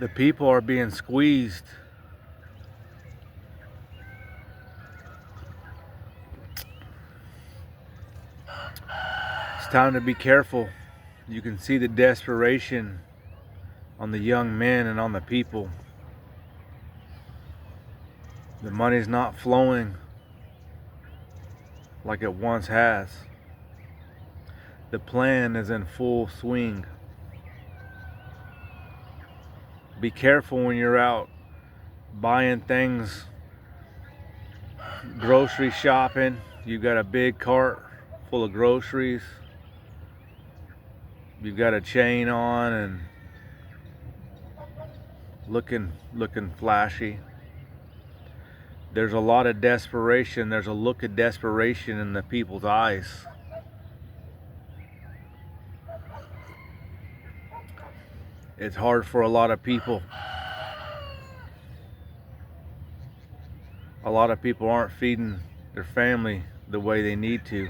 The people are being squeezed. It's time to be careful. You can see the desperation on the young men and on the people. The money's not flowing like it once has. The plan is in full swing. Be careful when you're out buying things, grocery shopping. You've got a big cart full of groceries. You've got a chain on and looking flashy. There's a lot of desperation. There's a look of desperation in the people's eyes. It's hard for a lot of people. A lot of people aren't feeding their family the way they need to.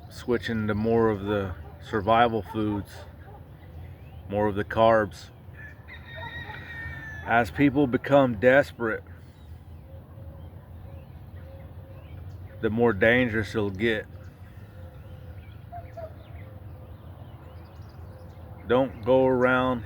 Switching to more of the survival foods, more of the carbs. As people become desperate, the more dangerous it'll get. Don't go around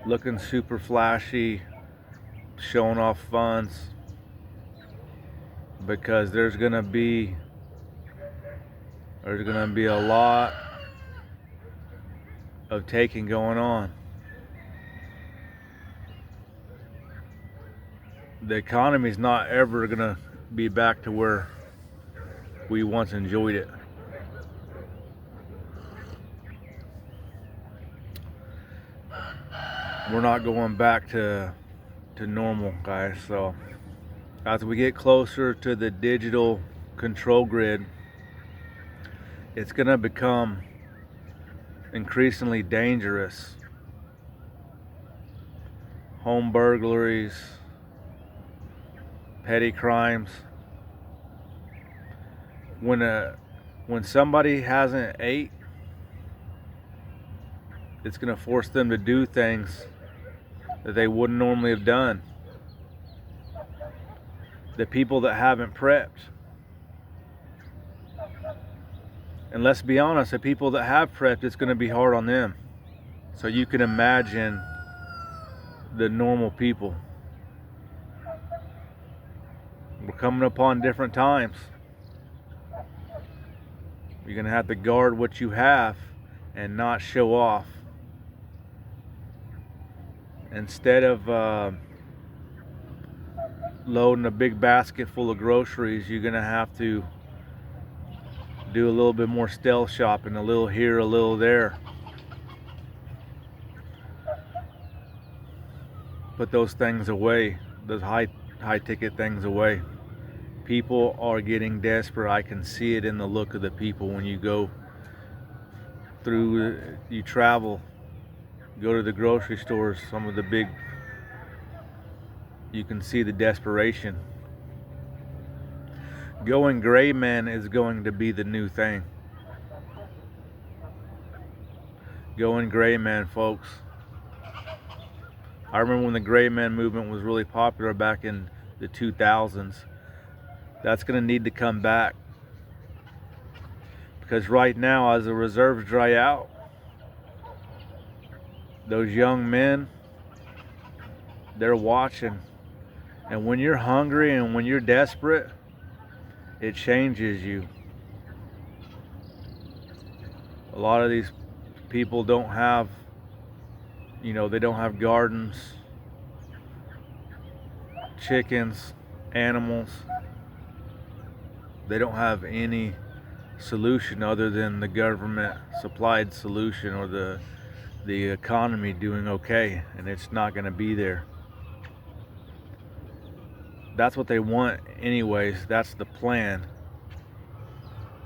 looking super flashy, showing off funds, because there's gonna be a lot of taking going on. The economy's not ever gonna be back to where we once enjoyed it. We're not going back to normal, guys. So as we get closer to the digital control grid, it's gonna become increasingly dangerous. Home burglaries, petty crimes. When somebody hasn't ate, it's gonna force them to do things that they wouldn't normally have done. The people that haven't prepped, and let's be honest, the people that have prepped, it's gonna be hard on them. So you can imagine the normal people. We're coming upon different times. You're gonna have to guard what you have and not show off. Instead of loading a big basket full of groceries, you're gonna have to do a little bit more stealth shopping, a little here, a little there. Put those things away, those high ticket things away. People are getting desperate. I can see it in the look of the people when you go through, you travel, go to the grocery stores, some of the big, you can see the desperation. Going gray man is going to be the new thing. Going gray man, folks. I remember when the gray man movement was really popular back in the 2000s. That's going to need to come back, because right now, as the reserves dry out, those young men, they're watching. And when you're hungry and when you're desperate, it changes you. A lot of these people don't have, they don't have gardens, chickens, animals. They don't have any solution other than the government supplied solution, or the economy doing okay, and it's not going to be there. That's what they want anyways. That's the plan.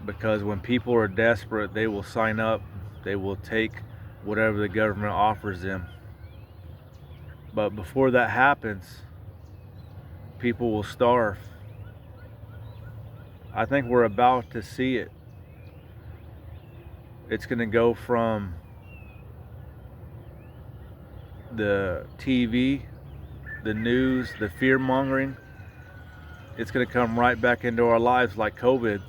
Because when people are desperate, they will sign up, they will take whatever the government offers them. But before that happens, people will starve. I think we're about to see it. It's going to go from the TV, the news, the fear mongering. It's going to come right back into our lives like COVID.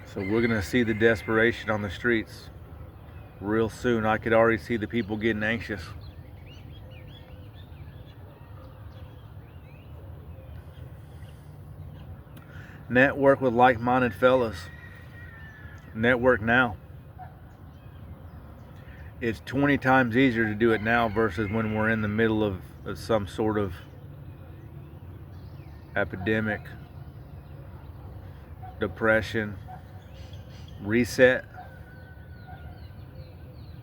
So we're going to see the desperation on the streets real soon. I could already see the people getting anxious. Network with like-minded fellas. Network now. It's 20 times easier to do it now versus when we're in the middle of some sort of epidemic, depression, reset.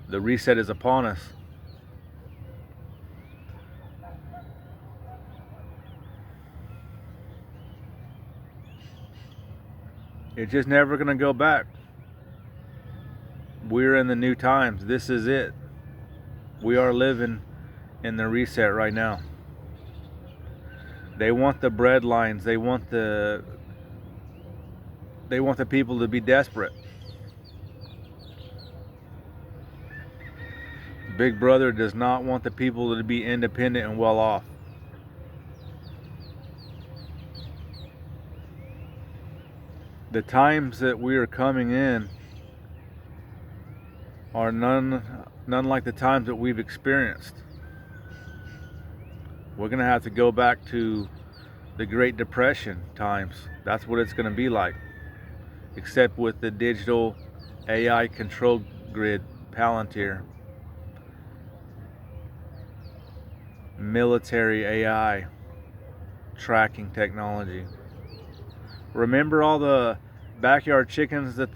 The reset is upon us. It's just never going to go back. We're in the new times. This is it. We are living in the reset right now. They want the breadlines. They want the people to be desperate. Big Brother does not want the people to be independent and well off. The times that we are coming in are none like the times that we've experienced. We're going to have to go back to the Great Depression times. That's what it's going to be like, except with the digital AI control grid, Palantir, military AI tracking technology. Remember all the backyard chickens that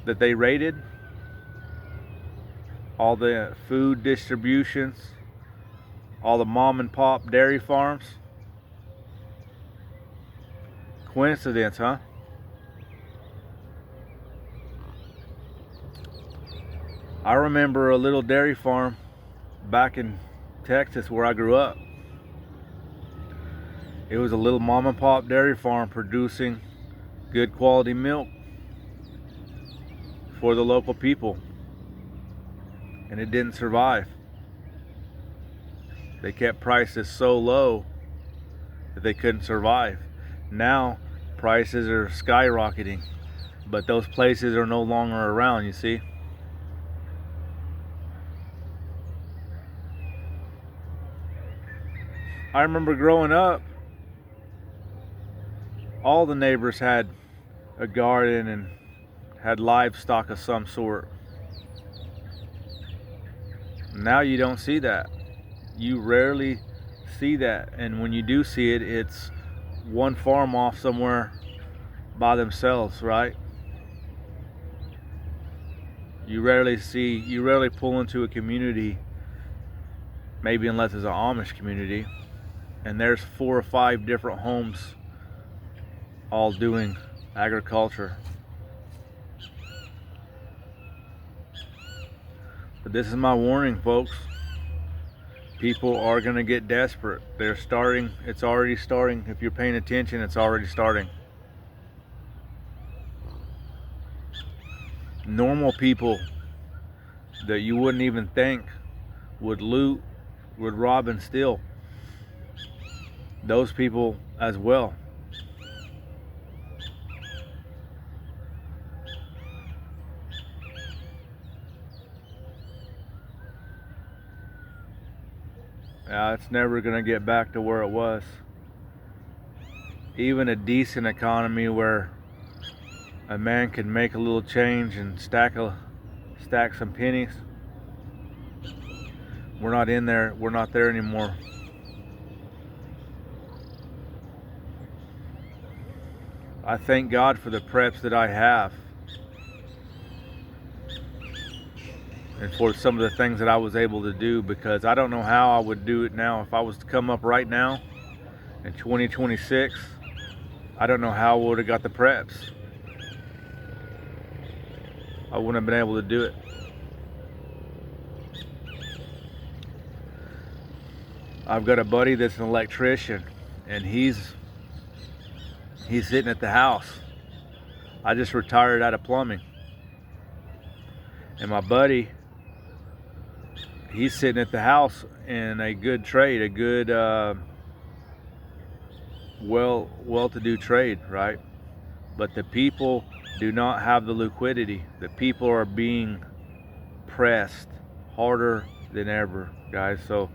they raided? All the food distributions, all the mom and pop dairy farms? Coincidence, huh? I remember a little dairy farm back in Texas where I grew up. It was a little mom and pop dairy farm producing good quality milk for the local people, and it didn't survive. They kept prices so low that they couldn't survive. Now prices are skyrocketing, but those places are no longer around, you see. I remember growing up, all the neighbors had a garden and had livestock of some sort. Now you don't see that. You rarely see that, and when you do see it, it's one farm off somewhere by themselves, right? You rarely pull into a community, maybe unless it's an Amish community, and there's 4 or 5 different homes all doing agriculture. But this is my warning, folks. People are going to get desperate. It's already starting. If you're paying attention, it's already starting. Normal people that you wouldn't even think would loot, would rob and steal, those people as well. It's never going to get back to where it was. Even a decent economy where a man can make a little change and stack some pennies, we're not in there. We're not there anymore. I thank God for the preps that I have, and for some of the things that I was able to do, because I don't know how I would do it now. If I was to come up right now in 2026, I don't know how I would have got the preps. I wouldn't have been able to do it. I've got a buddy that's an electrician, and he's He's sitting at the house. I just retired out of plumbing. And my buddy, he's sitting at the house in a good trade, a good, well-to-do trade, right? But the people do not have the liquidity. The people are being pressed harder than ever, guys. So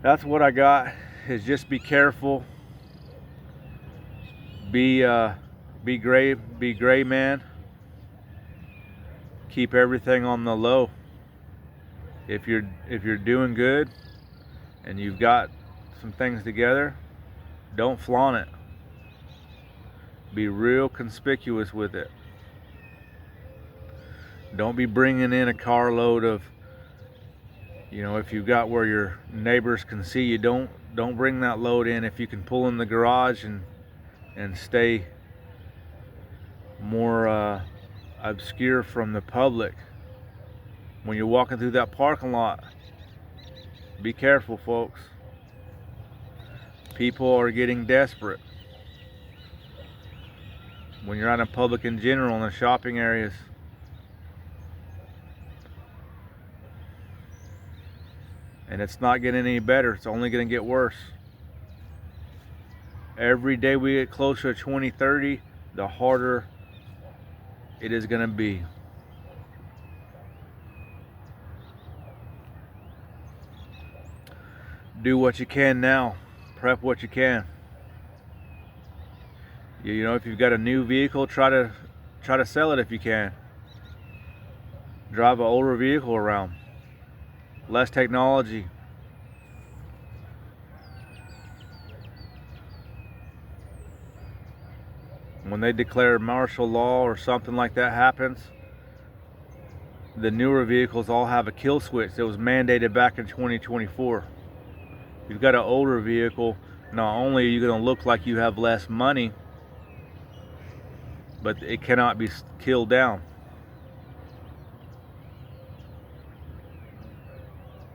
that's what I got, is just be careful. Be gray, man. Keep everything on the low. If you're doing good and you've got some things together, don't flaunt it. Be real conspicuous with it. Don't be bringing in a carload of, if you've got where your neighbors can see you, don't bring that load in. If you can pull in the garage and stay more obscure from the public. When you're walking through that parking lot, be careful, folks. People are getting desperate. When you're out in public in general, in the shopping areas, and it's not getting any better. It's only going to get worse. Every day we get closer to 2030, the harder it is going to be. Do what you can now. Prep what you can. If you've got a new vehicle, try to sell it if you can. Drive an older vehicle around. Less technology. When they declare martial law or something like that happens, the newer vehicles all have a kill switch that was mandated back in 2024. If you've got an older vehicle, not only are you going to look like you have less money, but it cannot be killed down.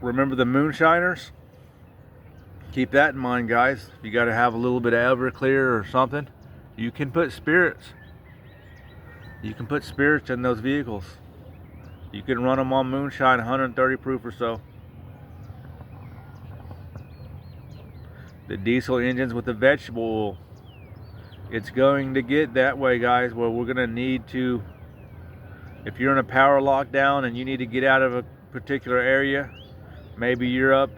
Remember the moonshiners? Keep that in mind, guys. You got to have a little bit of Everclear or something. You can put spirits. You can put spirits in those vehicles. You can run them on moonshine, 130 proof or so. The diesel engines with the vegetable oil. It's going to get that way, guys, where we're going to need to, if you're in a power lockdown and you need to get out of a particular area, maybe you're up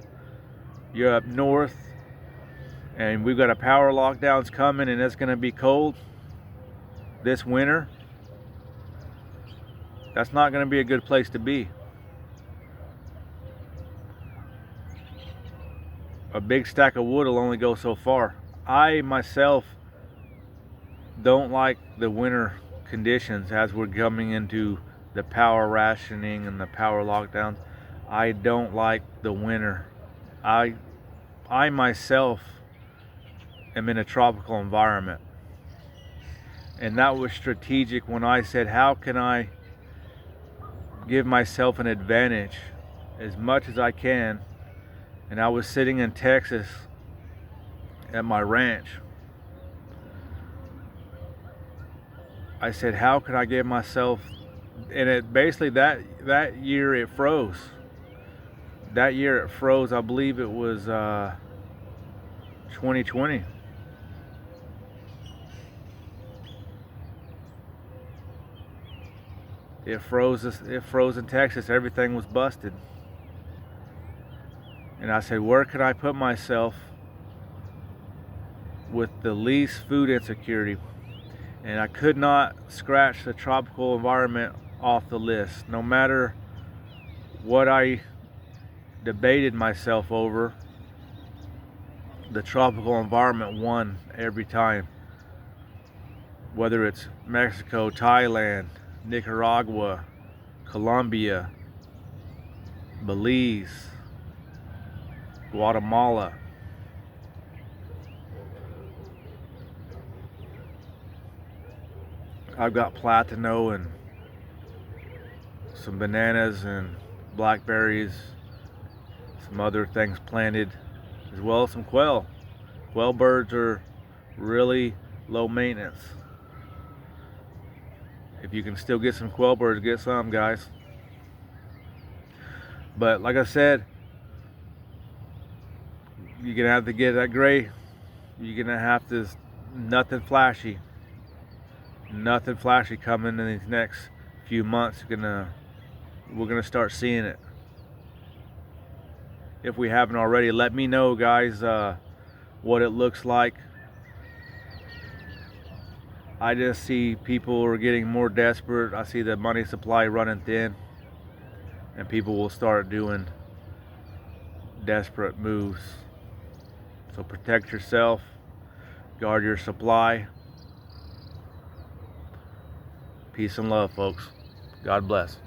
north and we've got a power lockdowns coming and it's going to be cold this winter. That's not going to be a good place to be. A big stack of wood will only go so far. I myself don't like the winter conditions as we're coming into the power rationing and the power lockdowns. I don't like the winter. I myself am in a tropical environment. And that was strategic when I said, how can I give myself an advantage as much as I can? And I was sitting in Texas at my ranch. I said, how can I give myself, and it basically that year it froze. That year it froze, I believe it was 2020. It froze in Texas, everything was busted. And I said, where can I put myself with the least food insecurity? And I could not scratch the tropical environment off the list. No matter what I debated myself over, the tropical environment won every time. Whether it's Mexico, Thailand, Nicaragua, Colombia, Belize, Guatemala. I've got platano and some bananas and blackberries, some other things planted, as well as some quail. Quail birds are really low maintenance. If you can still get some quail birds, get some, guys. But like I said, you're gonna have to get that gray. You're gonna have to, nothing flashy coming in these next few months. We're gonna start seeing it. If we haven't already, let me know, guys, what it looks like. I just see people are getting more desperate. I see the money supply running thin, and people will start doing desperate moves. So protect yourself, guard your supply. Peace and love, folks. God bless.